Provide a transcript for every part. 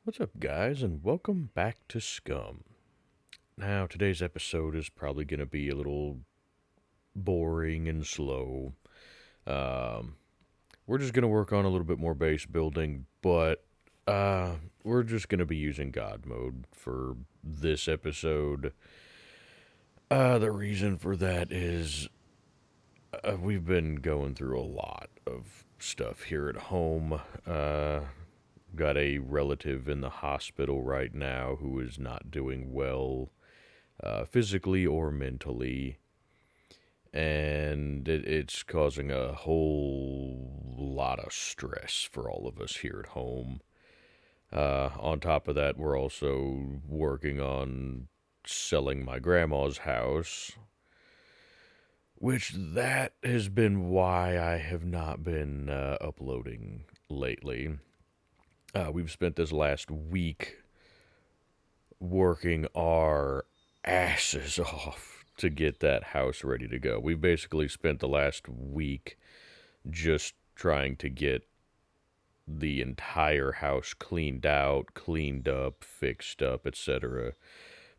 What's up, guys, and welcome back to SCUM. Now, today's episode is probably going to be a little boring and slow. Um, we're just going to work on a little bit more base building, but we're just going to be using God mode for this episode. The reason for that is we've been going through a lot of stuff here at home. Got a relative in the hospital right now who is not doing well physically or mentally, and it's causing a whole lot of stress for all of us here at home. On top of that, we're also working on selling my grandma's house, which that has been why I have not been uploading lately. We've spent this last week working our asses off to get that house ready to go. We've basically spent the last week just trying to get the entire house cleaned out, cleaned up, fixed up, etc.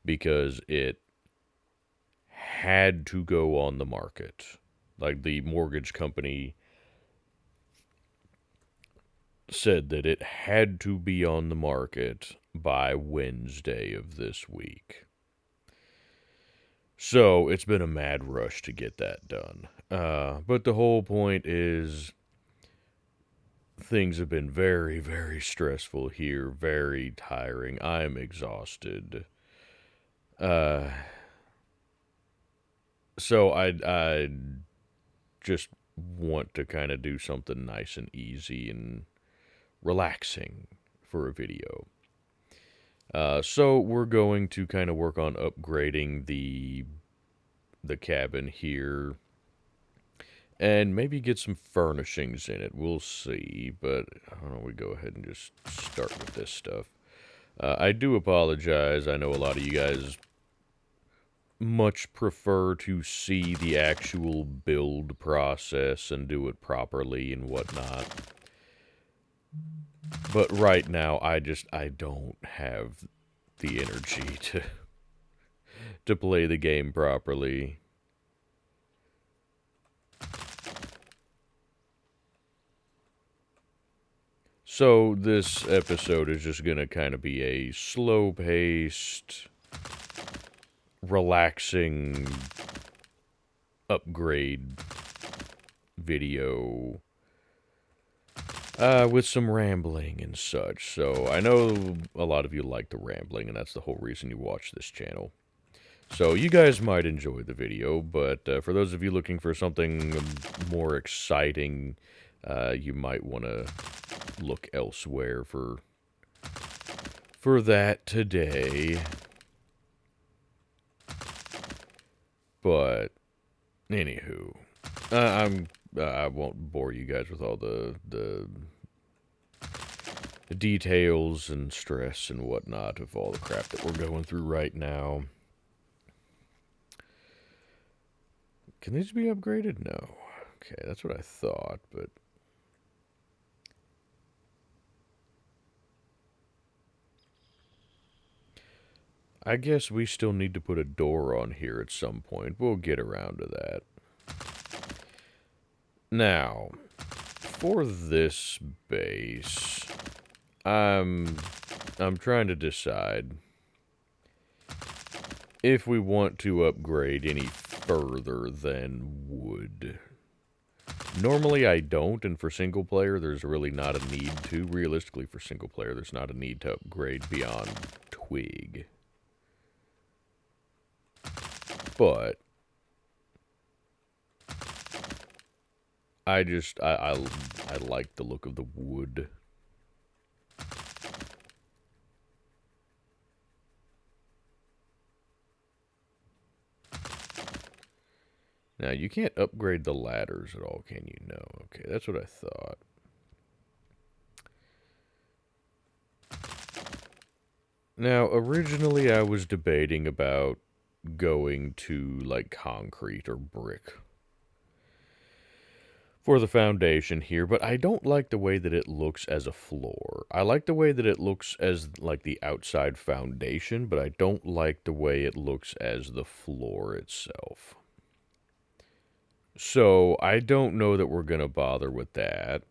because it had to go on the market. Like the mortgage company said that it had to be on the market by Wednesday of this week. So it's been a mad rush to get that done. But the whole point is things have been very, very stressful here, very tiring. I'm exhausted. Uh, so I just want to kind of do something nice and easy and relaxing for a video. So we're going to kind of work on upgrading the cabin here and maybe get some furnishings in it. We'll see, but why don't we go ahead and just start with this stuff. I do apologize. I know a lot of you guys much prefer to see the actual build process and do it properly and whatnot. But right now, I don't have the energy to play the game properly. So this episode is just gonna kind of be a slow-paced, relaxing upgrade video with some rambling and such. So I know a lot of you like the rambling, and that's the whole reason you watch this channel. So you guys might enjoy the video, but for those of you looking for something more exciting, you might want to look elsewhere for that today. But anywho, I won't bore you guys with all the details and stress and whatnot of all the crap that we're going through right now. Can these be upgraded? No. Okay, that's what I thought, but I guess we still need to put a door on here at some point. We'll get around to that. Now, for this base, I'm trying to decide if we want to upgrade any further than wood. Normally I don't, and for single player there's really not a need to. Realistically, for single player there's not a need to upgrade beyond twig. But I like the look of the wood. Now, you can't upgrade the ladders at all, can you? No. Okay, that's what I thought. Now, originally I was debating about going to, like, concrete or brick. for the foundation here, but I don't like the way that it looks as a floor. I like the way that it looks as like the outside foundation, but I don't like the way it looks as the floor itself. So I don't know that we're going to bother with that.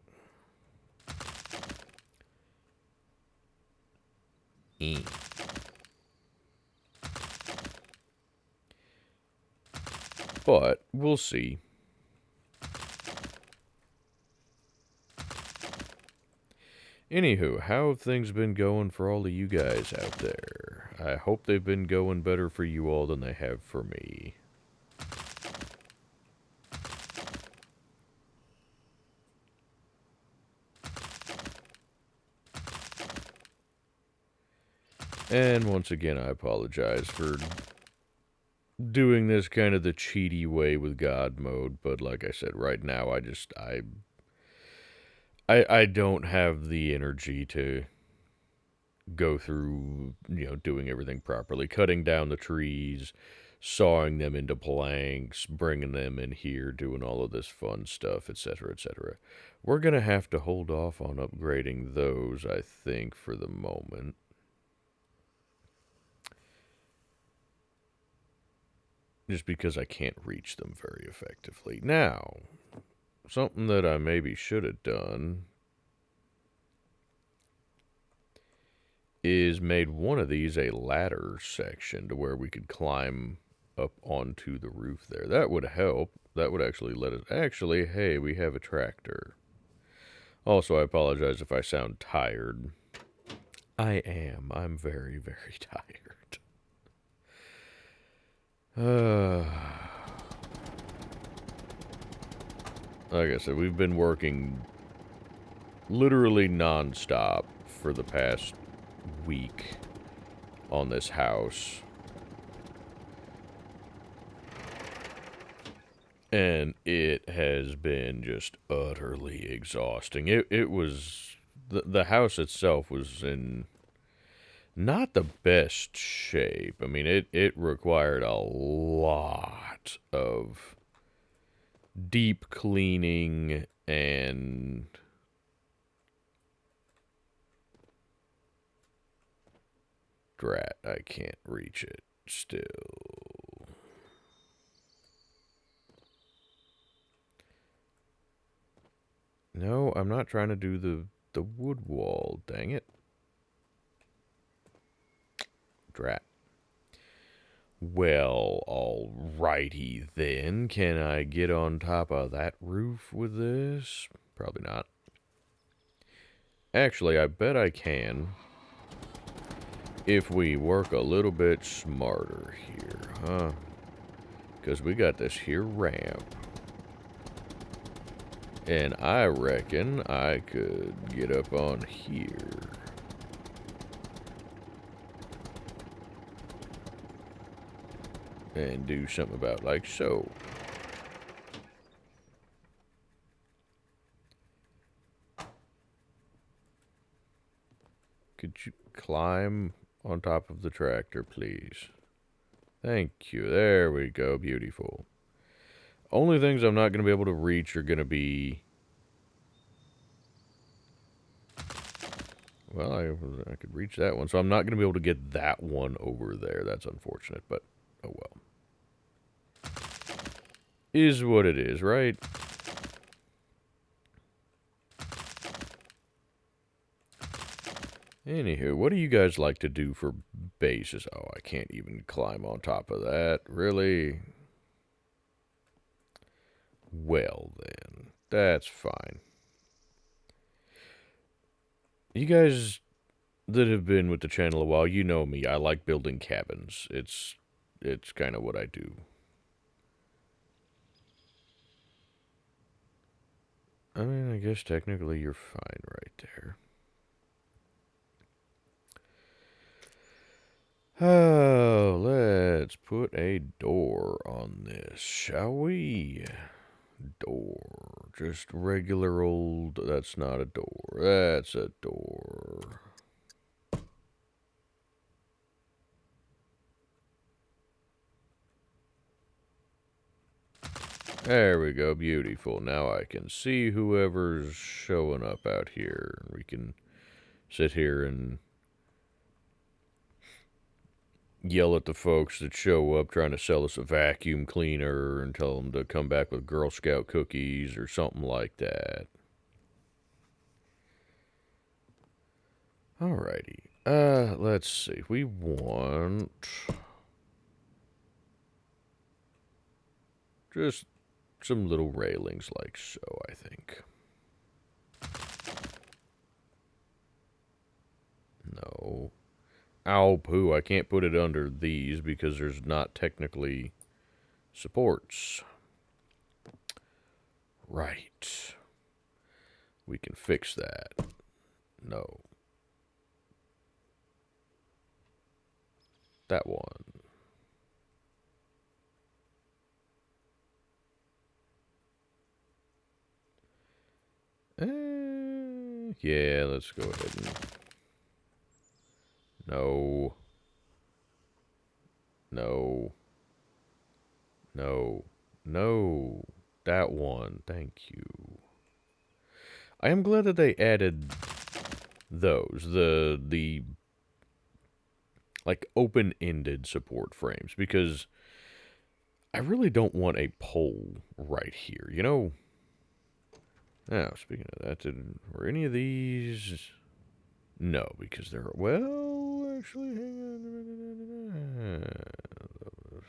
But we'll see. Anywho, how have things been going for all of you guys out there? I hope they've been going better for you all than they have for me. And once again, I apologize for doing this kind of the cheaty way with God mode, but like I said, right now I don't have the energy to go through, doing everything properly, cutting down the trees, sawing them into planks, bringing them in here, doing all of this fun stuff, etc., etc. We're going to have to hold off on upgrading those, I think, for the moment. Just because I can't reach them very effectively. Now, something that I maybe should have done is made one of these a ladder section to where we could climb up onto the roof there. That would help. That would actually let us... Actually, hey, we have a tractor. Also, I apologize if I sound tired. I am. I'm very, very tired. Like I said, we've been working literally non-stop for the past week on this house. And it has been just utterly exhausting. It was... The house itself was in not the best shape. I mean, it required a lot of deep cleaning and... Drat, I can't reach it still. No, I'm not trying to do the wood wall, dang it. Drat. Well, alrighty then. Can I get on top of that roof with this? Probably not. Actually, I bet I can. If we work a little bit smarter here, huh? Because we got this here ramp. And I reckon I could get up on here. And do something about like so. Could you climb on top of the tractor, please? Thank you. There we go. Beautiful. Only things I'm not going to be able to reach are going to be... Well, I could reach that one. So I'm not going to be able to get that one over there. That's unfortunate, but oh well. Is what it is, right? Anywho, what do you guys like to do for bases? Oh, I can't even climb on top of that. Really? Well, then. That's fine. You guys that have been with the channel a while, you know me. I like building cabins. It's kind of what I do. I mean, I guess technically you're fine right there. Oh, let's put a door on this, shall we? Door. Just regular old... That's not a door. That's a door. There we go, beautiful. Now I can see whoever's showing up out here. We can sit here and yell at the folks that show up trying to sell us a vacuum cleaner and tell them to come back with Girl Scout cookies or something like that. Alrighty. Let's see. We want just some little railings like so, I think. No. Ow, poo, I can't put it under these because there's not technically supports. Right. We can fix that. No. That one. Yeah, let's go ahead and... No. No. No. No. That one. Thank you. I am glad that they added those. The like open-ended support frames, because I really don't want a pole right here, you know? Now, speaking of that, were any of these... No, because they're... Well, actually, hang on.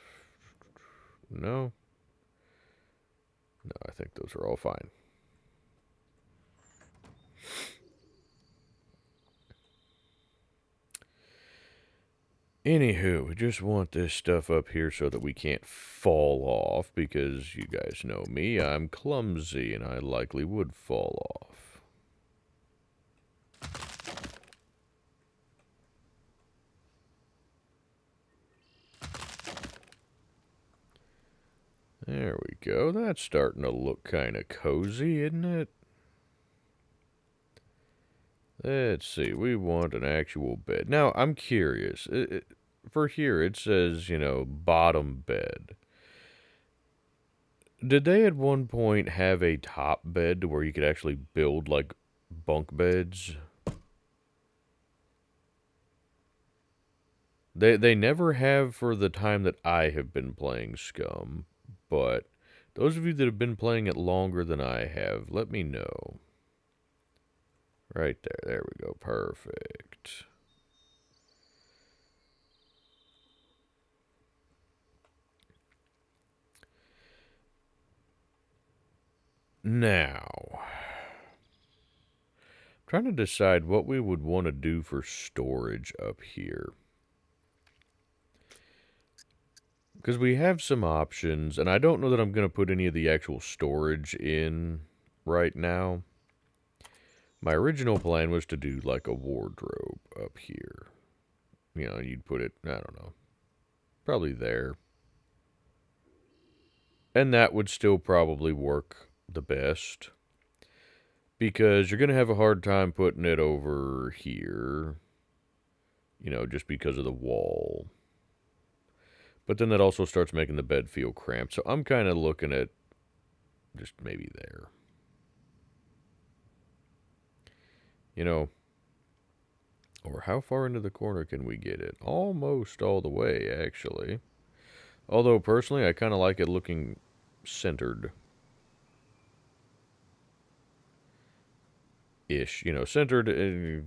No. No, I think those are all fine. Anywho, we just want this stuff up here so that we can't fall off, because you guys know me, I'm clumsy and I likely would fall off. There we go. That's starting to look kind of cozy, isn't it? Let's see. We want an actual bed. Now, I'm curious. For here, it says, you know, bottom bed. Did they at one point have a top bed to where you could actually build, like, bunk beds? They never have for the time that I have been playing SCUM, but those of you that have been playing it longer than I have, let me know. Right there we go, perfect. Now, I'm trying to decide what we would want to do for storage up here. Because we have some options, and I don't know that I'm going to put any of the actual storage in right now. My original plan was to do like a wardrobe up here. You know, you'd put it, I don't know, probably there. And that would still probably work the best. Because you're going to have a hard time putting it over here. You know, just because of the wall. But then that also starts making the bed feel cramped. So I'm kind of looking at just maybe there. You know, or how far into the corner can we get it? Almost all the way, actually. Although, personally, I kind of like it looking centered. Ish. You know, centered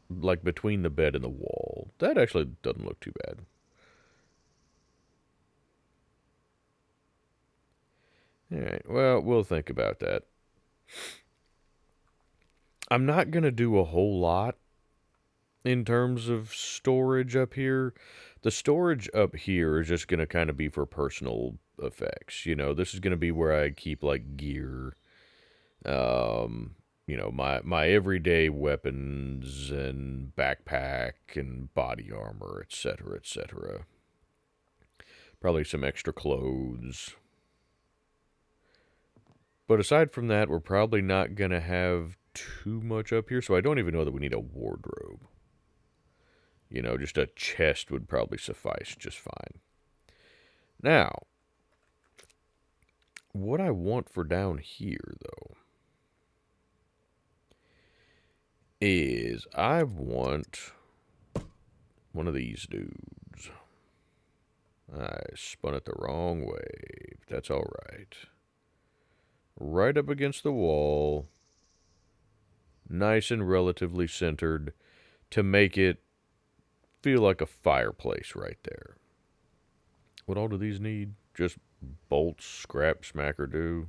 like between the bed and the wall. That actually doesn't look too bad. Alright, well, we'll think about that. I'm not going to do a whole lot in terms of storage up here. The storage up here is just going to kind of be for personal effects. You know, this is going to be where I keep, like, gear. You know, my everyday weapons and backpack and body armor, etc., etc. Probably some extra clothes. But aside from that, we're probably not going to have too much up here, so I don't even know that we need a wardrobe. You know, just a chest would probably suffice just fine. Now, what I want for down here, though, is I want one of these dudes. I spun it the wrong way. That's all right. Right up against the wall, nice and relatively centered to make it feel like a fireplace right there. What all do these need? Just bolts, scrap, smacker do.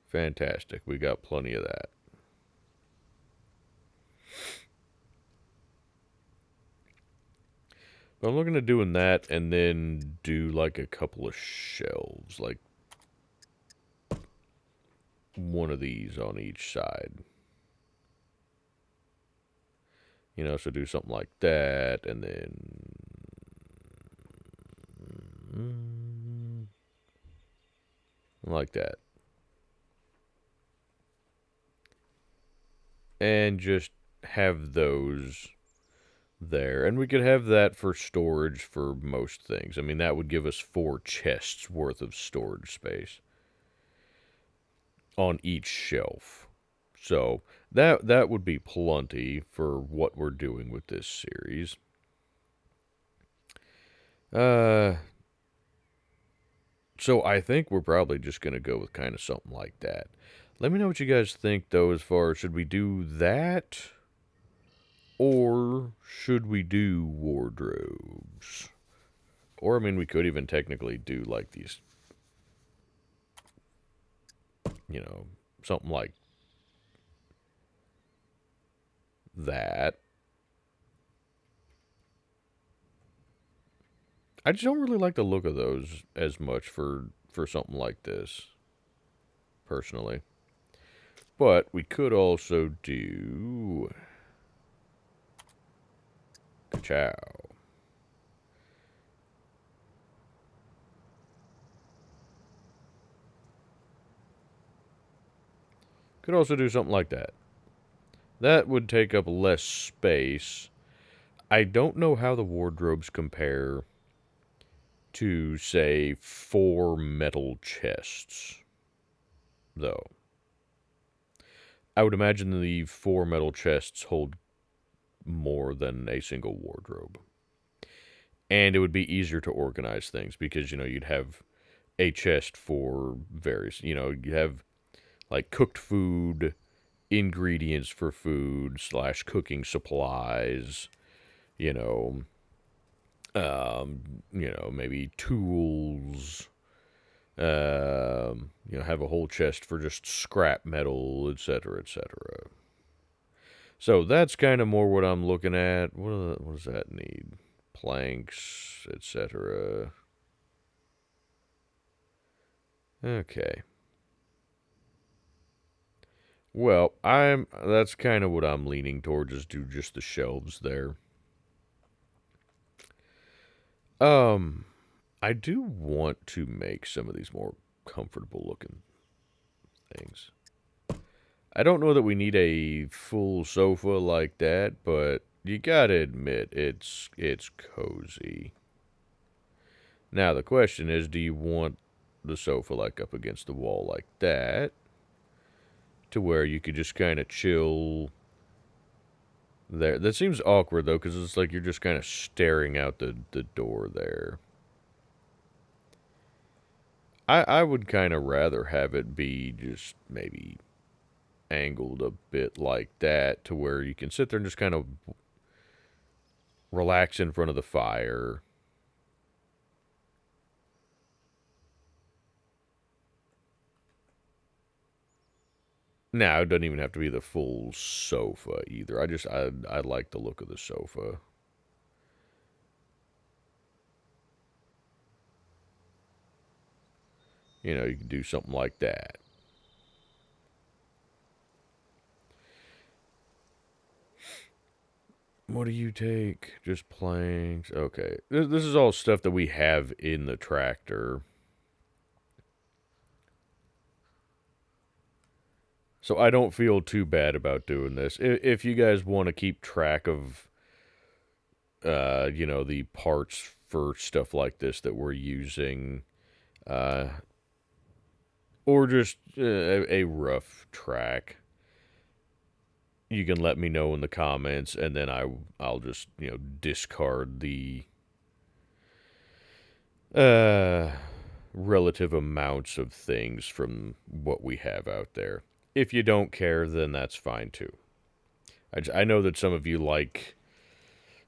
Fantastic. We got plenty of that. But I'm looking at doing that and then do like a couple of shelves, like one of these on each side. You know, so do something like that and then like that. And just have those there. And we could have that for storage for most things. I mean, that would give us 4 chests worth of storage space on each shelf. So that would be plenty for what we're doing with this series. So I think we're probably just going to go with kind of something like that. Let me know what you guys think, though, as far as should we do that or should we do wardrobes? Or, I mean, we could even technically do like these, you know, something like that. I just don't really like the look of those as much for something like this, personally. But we could also do Ka-chow. Could also do something like that. That would take up less space. I don't know how the wardrobes compare to, say, 4 metal chests, though. I would imagine the 4 metal chests hold more than a single wardrobe. And it would be easier to organize things because, you know, you'd have a chest for various, you know, you have like cooked food, ingredients for food / cooking supplies, you know, maybe tools, have a whole chest for just scrap metal, etc., etc. So that's kind of more what I'm looking at. What does that need? Planks, etc. Okay. Well, that's kind of what I'm leaning towards, is do just the shelves there. I do want to make some of these more comfortable looking things. I don't know that we need a full sofa like that, but you gotta admit it's cozy. Now the question is, do you want the sofa like up against the wall like that, to where you could just kind of chill there? That seems awkward though, because it's like you're just kind of staring out the door there. I would kind of rather have it be just maybe angled a bit like that, to where you can sit there and just kind of relax in front of the fire. Now, it doesn't even have to be the full sofa either. I like the look of the sofa. You know, you can do something like that. What do you take? Just planks. Okay. This is all stuff that we have in the tractor. So I don't feel too bad about doing this. If you guys want to keep track of, the parts for stuff like this that we're using, or just a rough track, you can let me know in the comments, and then I'll just discard the uh relative amounts of things from what we have out there. If you don't care, then that's fine too. I know that some of you like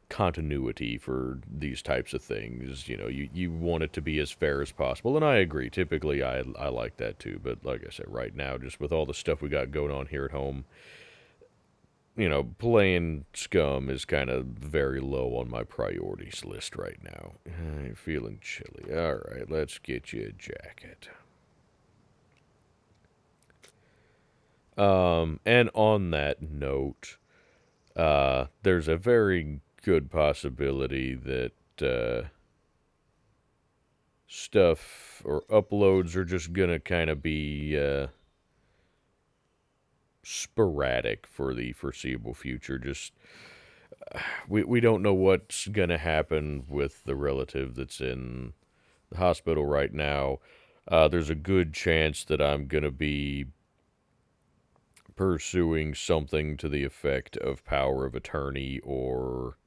continuity for these types of things. You want it to be as fair as possible, and I agree. Typically, I like that too. But like I said, right now, just with all the stuff we got going on here at home, playing Scum is kind of very low on my priorities list right now. I'm feeling chilly. All right, let's get you a jacket. And on that note, there's a very good possibility that stuff or uploads are just gonna kind of be sporadic for the foreseeable future. Just we don't know what's gonna happen with the relative that's in the hospital right now. There's a good chance that I'm gonna be pursuing something to the effect of power of attorney or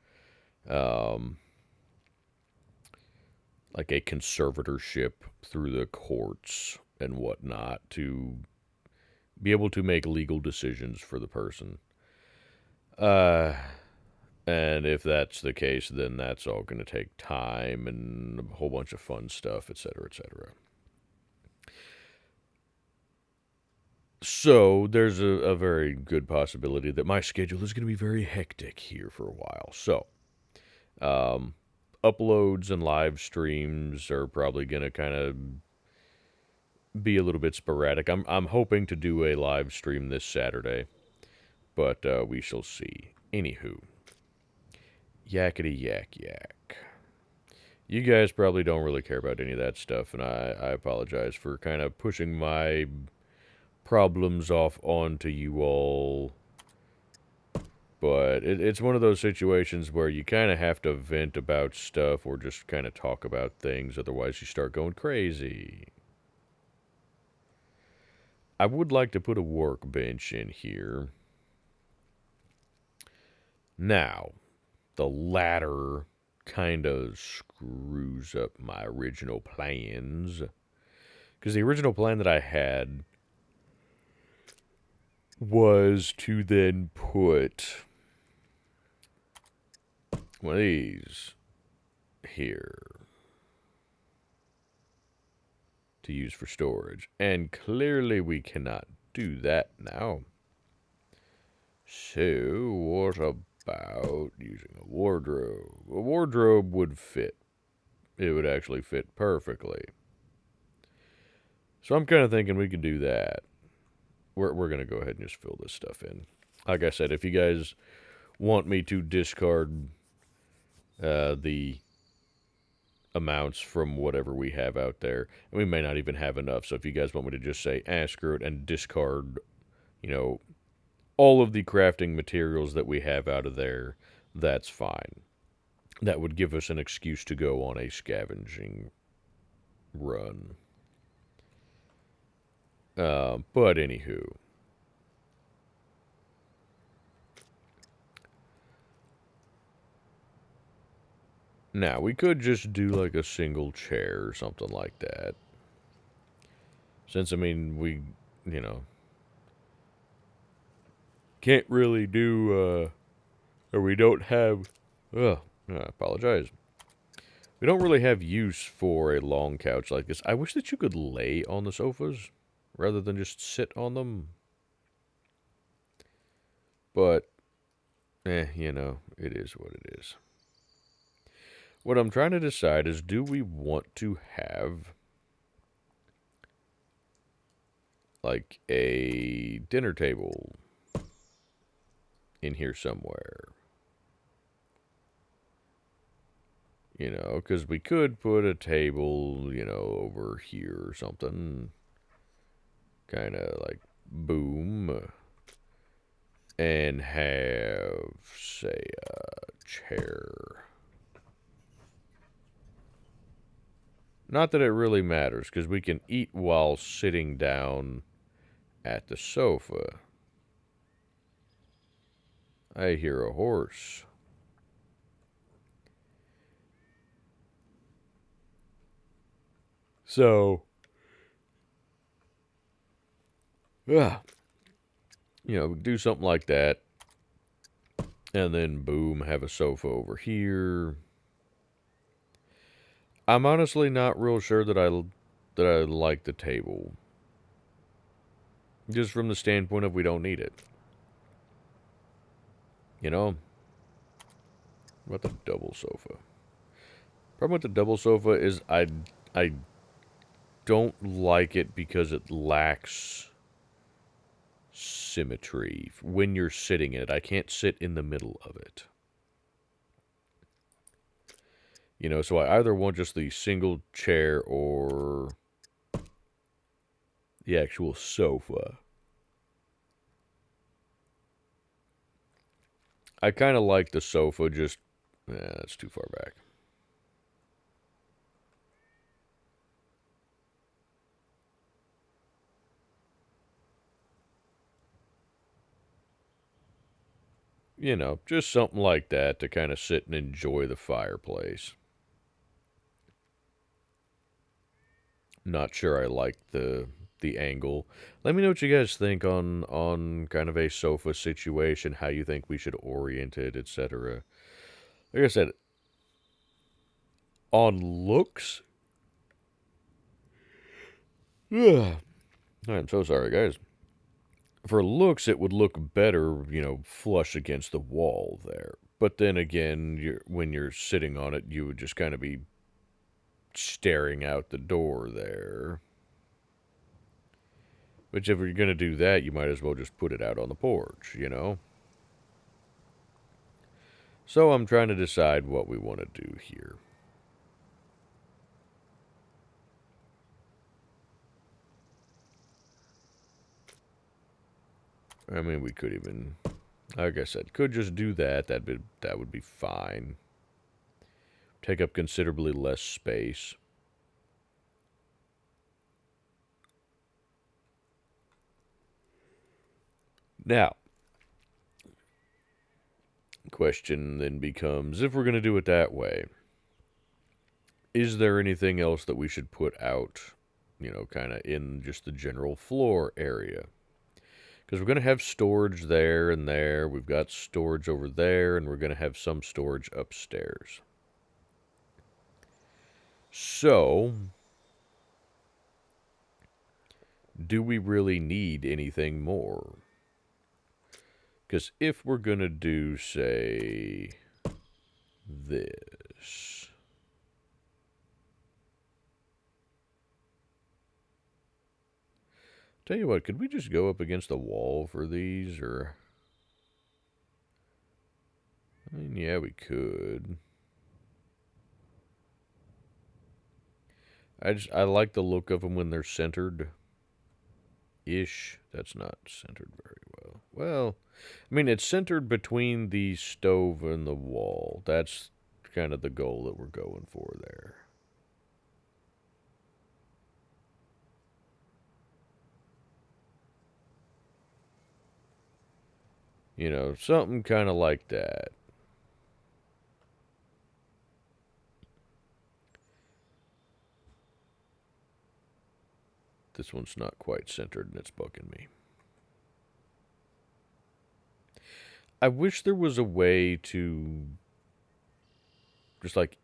um, like a conservatorship through the courts and whatnot to be able to make legal decisions for the person. Uh, and if that's the case, then that's all going to take time and a whole bunch of fun stuff, etc., etc. So there's a very good possibility that my schedule is going to be very hectic here for a while. So um, uploads and live streams are probably going to kind of be a little bit sporadic. I'm hoping to do a live stream this Saturday, but we shall see. Anywho, yakety yak yak. You guys probably don't really care about any of that stuff, and I apologize for kind of pushing my problems off onto you all. But it's one of those situations where you kind of have to vent about stuff or just kind of talk about things, otherwise you start going crazy. I would like to put a workbench in here. Now, the ladder kind of screws up my original plans. Because the original plan that I had was to then put one of these here to use for storage. And clearly we cannot do that now. So what about using a wardrobe? A wardrobe would fit. It would actually fit perfectly. So I'm kind of thinking we could do that. We're going to go ahead and just fill this stuff in. Like I said, if you guys want me to discard the amounts from whatever we have out there, and we may not even have enough, so if you guys want me to just say, screw it, and discard, all of the crafting materials that we have out of there, that's fine. That would give us an excuse to go on a scavenging run. But anywho. Now, we could just do like a single chair or something like that. Since, we, can't really do, or we don't have, I apologize. We don't really have use for a long couch like this. I wish that you could lay on the sofas rather than just sit on them. But, it is what it is. What I'm trying to decide is, do we want to have like a dinner table in here somewhere? Because we could put a table, over here or something. Kind of like boom. And have, say, a chair Not that it really matters, because we can eat while sitting down at the sofa. I hear a horse. So, yeah, do something like that. And then, boom, have a sofa over here. I'm honestly not real sure that I like the table. Just from the standpoint of we don't need it. You know? What about the double sofa? Problem with the double sofa is I don't like it because it lacks symmetry when you're sitting in it. I can't sit in the middle of it. So I either want just the single chair or the actual sofa. I kind of like the sofa, just, that's too far back. Just something like that to kind of sit and enjoy the fireplace. Not sure I like the angle. Let me know what you guys think on kind of a sofa situation, how you think we should orient it, etc. Like I said, on looks, I'm so sorry, guys. For looks, it would look better, flush against the wall there. But then again, when you're sitting on it, you would just kind of be staring out the door there. Which, if you're going to do that, you might as well just put it out on the porch. So I'm trying to decide what we want to do here. I mean, we could even, like I said, could just do that. That would be fine. Take up considerably less space. Now, question then becomes, if we're going to do it that way, is there anything else that we should put out, kind of in just the general floor area? Because we're going to have storage there and there. We've got storage over there, and we're going to have some storage upstairs. So, do we really need anything more? Because if we're going to do, say, this. Tell you what, could we just go up against the wall for these, or... I mean, yeah, we could. I like the look of them when they're centered. Ish. That's not centered very well. Well, I mean, it's centered between the stove and the wall. That's kind of the goal that we're going for there. Something kind of like that. This one's not quite centered and it's bugging me. I wish there was a way to just like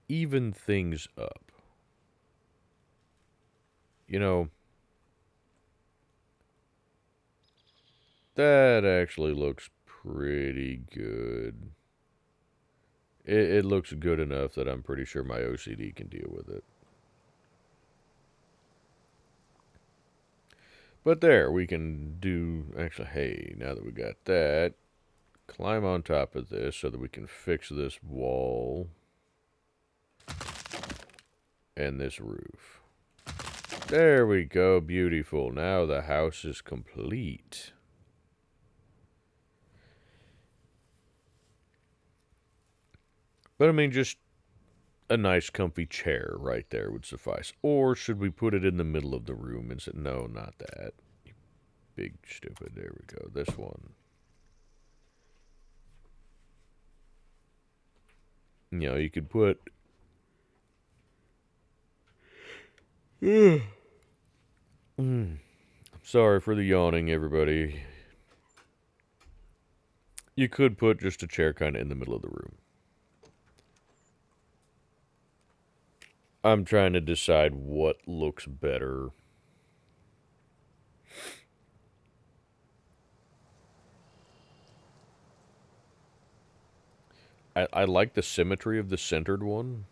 even things up. That actually looks pretty good. It looks good enough that I'm pretty sure my OCD can deal with it. But there, we can do... Actually, hey, now that we got that, climb on top of this so that we can fix this wall and this roof. There we go, beautiful. Now the house is complete. But I mean, just a nice comfy chair right there would suffice. Or should we put it in the middle of the room and say, no, not that. Big stupid. There we go. This one. You know, you could put... Sorry for the yawning, everybody. You could put just a chair kind of in the middle of the room. I'm trying to decide what looks better. I like the symmetry of the centered one.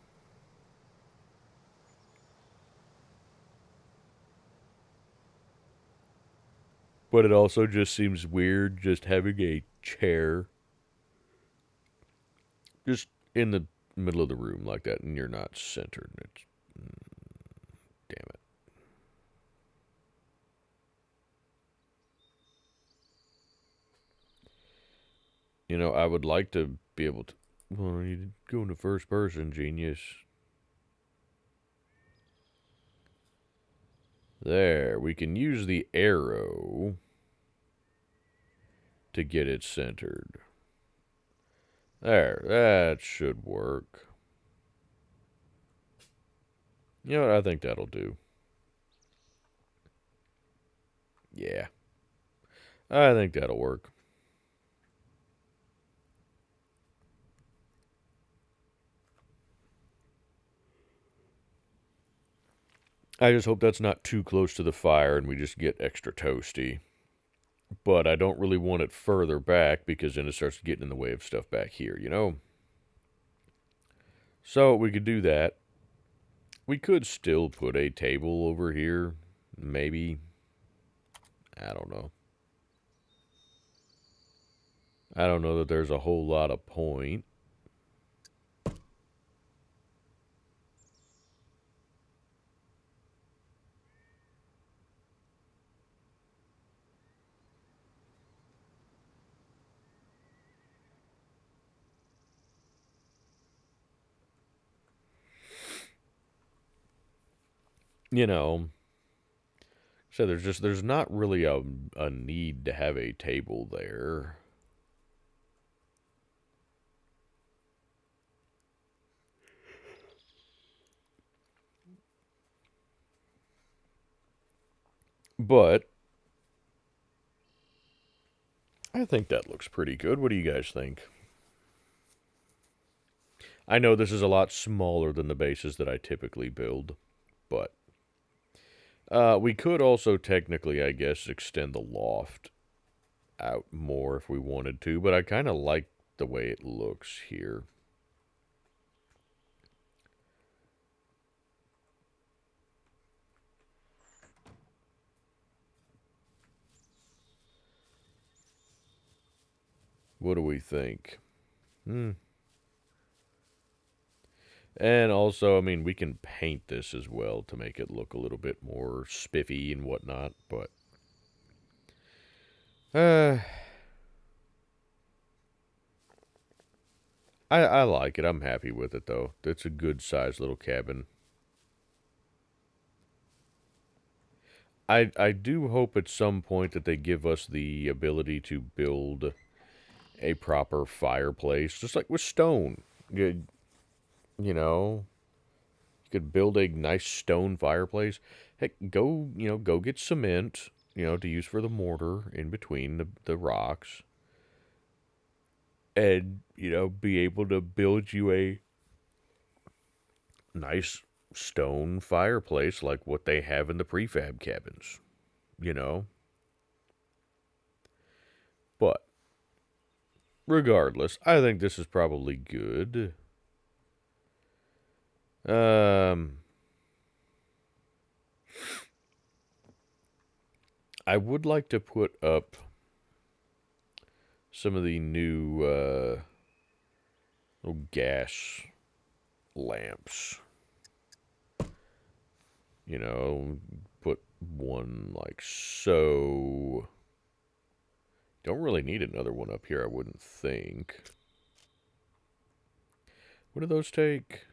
But it also just seems weird just having a chair just in the middle of the room like that and you're not centered. It's, damn it. You know, I would like to be able to... Well, you go into first person, genius. There, we can use the arrow to get it centered. There, that should work. You know what, I think that'll do. Yeah. I think that'll work. I just hope that's not too close to the fire and we just get extra toasty. But I don't really want it further back because then it starts getting in the way of stuff back here, you know? So we could do that. We could still put a table over here. Maybe. I don't know. I don't know that there's a whole lot of point. You know, so there's not really a need to have a table there. But I think that looks pretty good. What do you guys think? I know this is a lot smaller than the bases that I typically build, but we could also technically, I guess, extend the loft out more if we wanted to, but I kind of like the way it looks here. What do we think? And also, I mean, we can paint this as well to make it look a little bit more spiffy and whatnot, but... I like it. I'm happy with it, though. It's a good-sized little cabin. I do hope at some point that they give us the ability to build a proper fireplace, just like with stone. You know, you could build a nice stone fireplace. Heck, go get cement, to use for the mortar in between the rocks. And, be able to build you a nice stone fireplace like what they have in the prefab cabins, you know? But, regardless, I think this is probably good. I would like to put up some of the new little gas lamps. Put one like so. Don't really need another one up here, I wouldn't think. What do those take?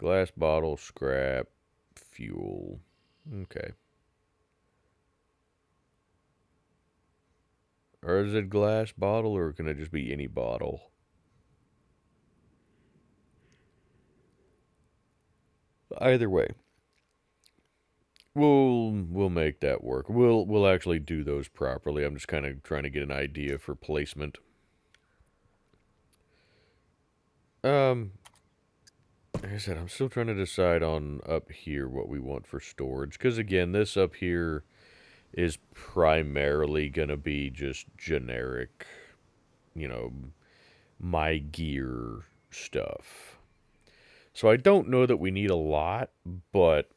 Glass bottle, scrap, fuel. Okay. Or is it glass bottle, or can it just be any bottle? Either way, we'll make that work. We'll actually do those properly. I'm just kind of trying to get an idea for placement. Like I said, I'm still trying to decide on up here what we want for storage. Because again, this up here is primarily gonna be just generic, you know, my gear stuff. So I don't know that we need a lot, but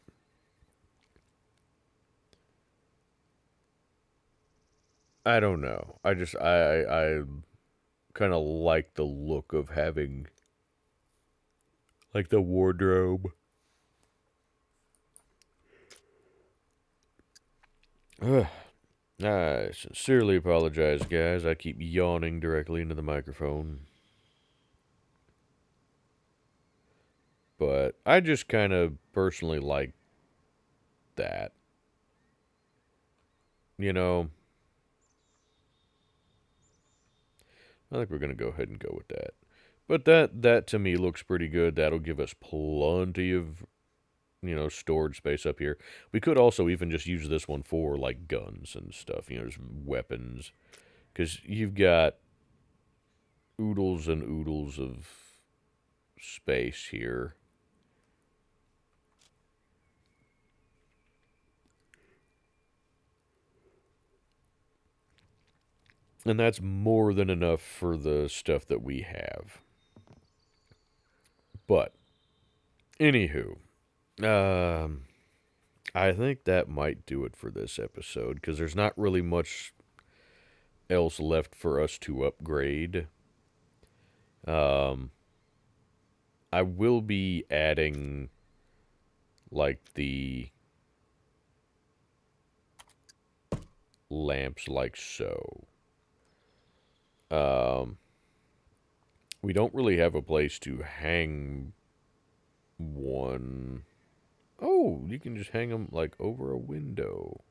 I don't know. I kind of like the look of having like the wardrobe. Ugh. I sincerely apologize, guys. I keep yawning directly into the microphone. But I just kind of personally like that. You know, I think we're going to go ahead and go with that. But that to me looks pretty good. That'll give us plenty of, storage space up here. We could also even just use this one for like guns and stuff, just weapons. Because you've got oodles and oodles of space here. And that's more than enough for the stuff that we have. But, anywho, I think that might do it for this episode because there's not really much else left for us to upgrade. Um, I will be adding like the lamps like so. Um, we don't really have a place to hang one. Oh, you can just hang them like over a window.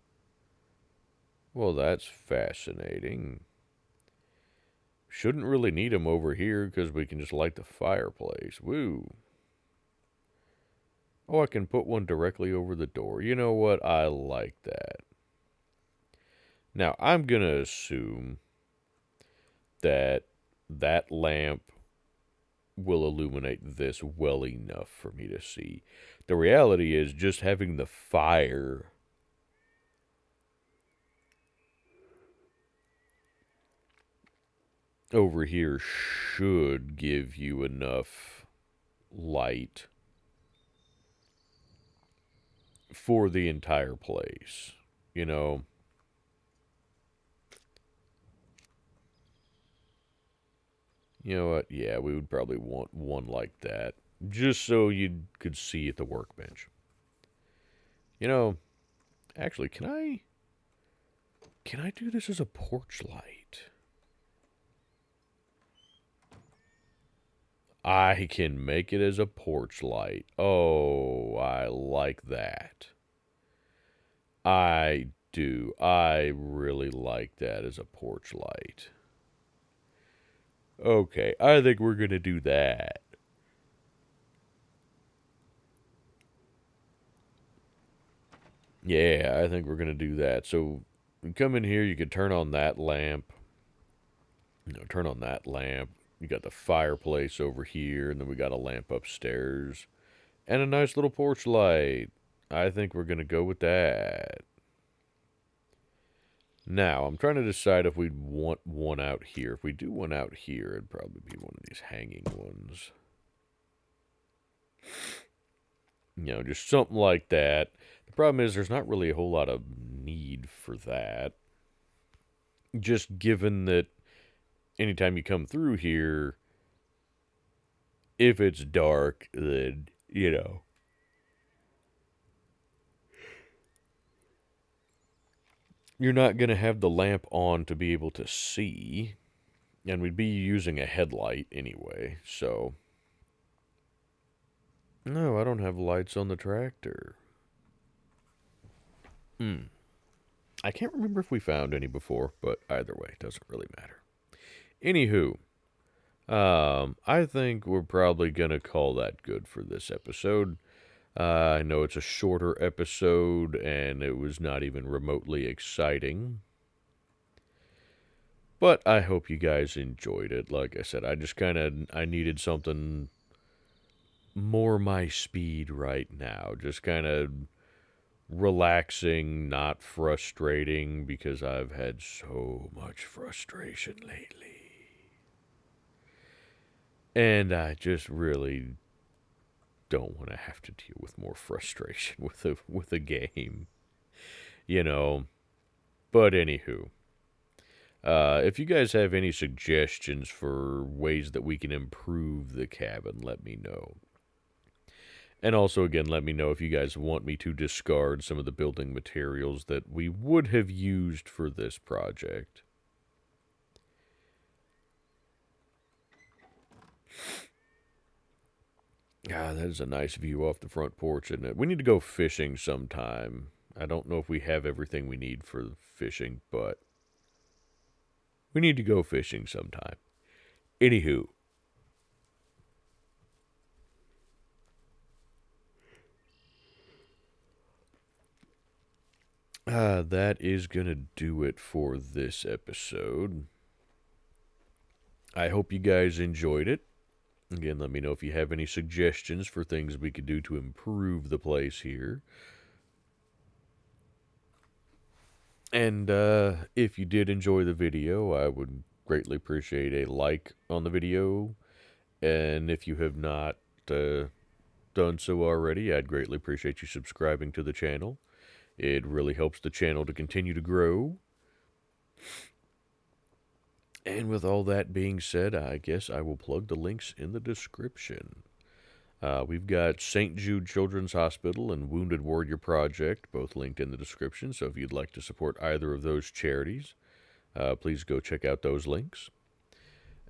Well, that's fascinating. Shouldn't really need them over here because we can just light the fireplace. Woo. Oh, I can put one directly over the door. You know what? I like that. Now, I'm going to assume that that lamp will illuminate this well enough for me to see. The reality is just having the fire over here should give you enough light for the entire place. You know, you know what? Yeah, we would probably want one like that just so you could see at the workbench. You know, actually, can I do this as a porch light? I can make it as a porch light. Oh, I like that. I do. I really like that as a porch light. Okay, I think we're going to do that. Yeah, I think we're going to do that. So, you come in here, you can turn on that lamp. Turn on that lamp. You got the fireplace over here, and then we got a lamp upstairs. And a nice little porch light. I think we're going to go with that. Now, I'm trying to decide if we'd want one out here. If we do one out here, it'd probably be one of these hanging ones. Just something like that. The problem is there's not really a whole lot of need for that. Just given that anytime you come through here, if it's dark, then, you're not going to have the lamp on to be able to see. And we'd be using a headlight anyway, so No, I don't have lights on the tractor. I can't remember if we found any before, but either way, it doesn't really matter. Anywho, I think we're probably gonna call that good for this episode. I know it's a shorter episode, and it was not even remotely exciting. But I hope you guys enjoyed it. Like I said, I needed something more my speed right now. Just kind of relaxing, not frustrating, because I've had so much frustration lately. And I just really don't want to have to deal with more frustration with a game, you know. But anywho, if you guys have any suggestions for ways that we can improve the cabin, let me know. And also, again, let me know if you guys want me to discard some of the building materials that we would have used for this project. Ah, that is a nice view off the front porch, isn't it? We need to go fishing sometime. I don't know if we have everything we need for fishing, but we need to go fishing sometime. Anywho, that is going to do it for this episode. I hope you guys enjoyed it. Again, let me know if you have any suggestions for things we could do to improve the place here. And if you did enjoy the video, I would greatly appreciate a like on the video. And if you have not done so already, I'd greatly appreciate you subscribing to the channel. It really helps the channel to continue to grow. And with all that being said, I guess I will plug the links in the description. We've got St. Jude Children's Hospital and Wounded Warrior Project, both linked in the description. So if you'd like to support either of those charities, please go check out those links.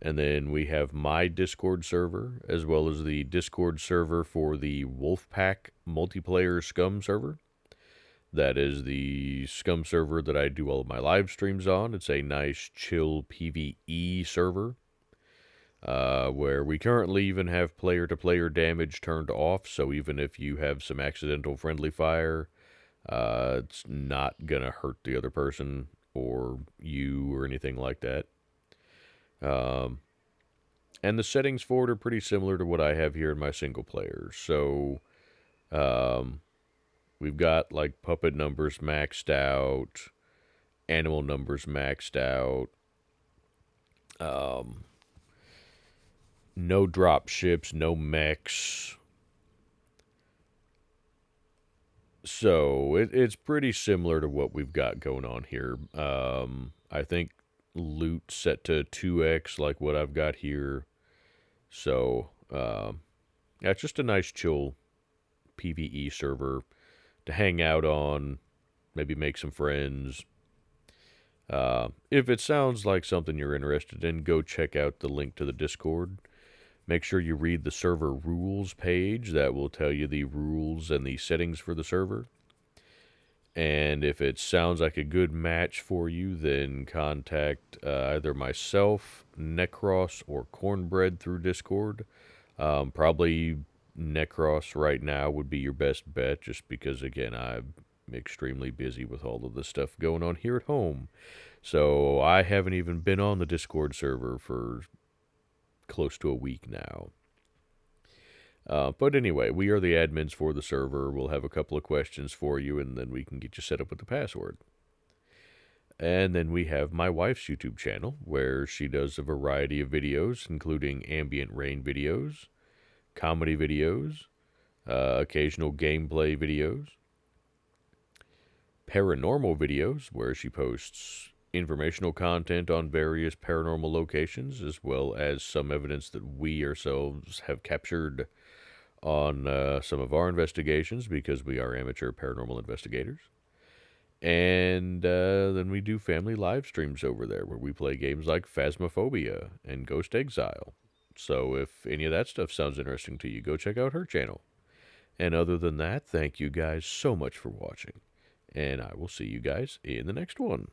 And then we have my Discord server, as well as the Discord server for the Wolfpack multiplayer SCUM server. That is the SCUM server that I do all of my live streams on. It's a nice, chill PvE server. Where we currently even have player-to-player damage turned off, so even if you have some accidental friendly fire, it's not gonna hurt the other person or you or anything like that. Um, and the settings for it are pretty similar to what I have here in my single player. So, um, we've got like puppet numbers maxed out, animal numbers maxed out, um, no drop ships, no mechs. So it's pretty similar to what we've got going on here. I think loot set to 2x like what I've got here. So yeah, it's just a nice chill PvE server to hang out on, maybe make some friends. If it sounds like something you're interested in, go check out the link to the Discord. Make sure you read the server rules page. That will tell you the rules and the settings for the server. And if it sounds like a good match for you, then contact either myself, Necros, or Cornbread through Discord. Probably Necros right now would be your best bet, just because, again, I'm extremely busy with all of the stuff going on here at home. So I haven't even been on the Discord server for close to a week now. But anyway, we are the admins for the server. We'll have a couple of questions for you, and then we can get you set up with the password. And then we have my wife's YouTube channel, where she does a variety of videos, including ambient rain videos, comedy videos, occasional gameplay videos, paranormal videos, where she posts informational content on various paranormal locations, as well as some evidence that we ourselves have captured on some of our investigations, because we are amateur paranormal investigators. And then we do family live streams over there where we play games like Phasmophobia and Ghost Exile. So if any of that stuff sounds interesting to you, go check out her channel. And other than that, thank you guys so much for watching. And I will see you guys in the next one.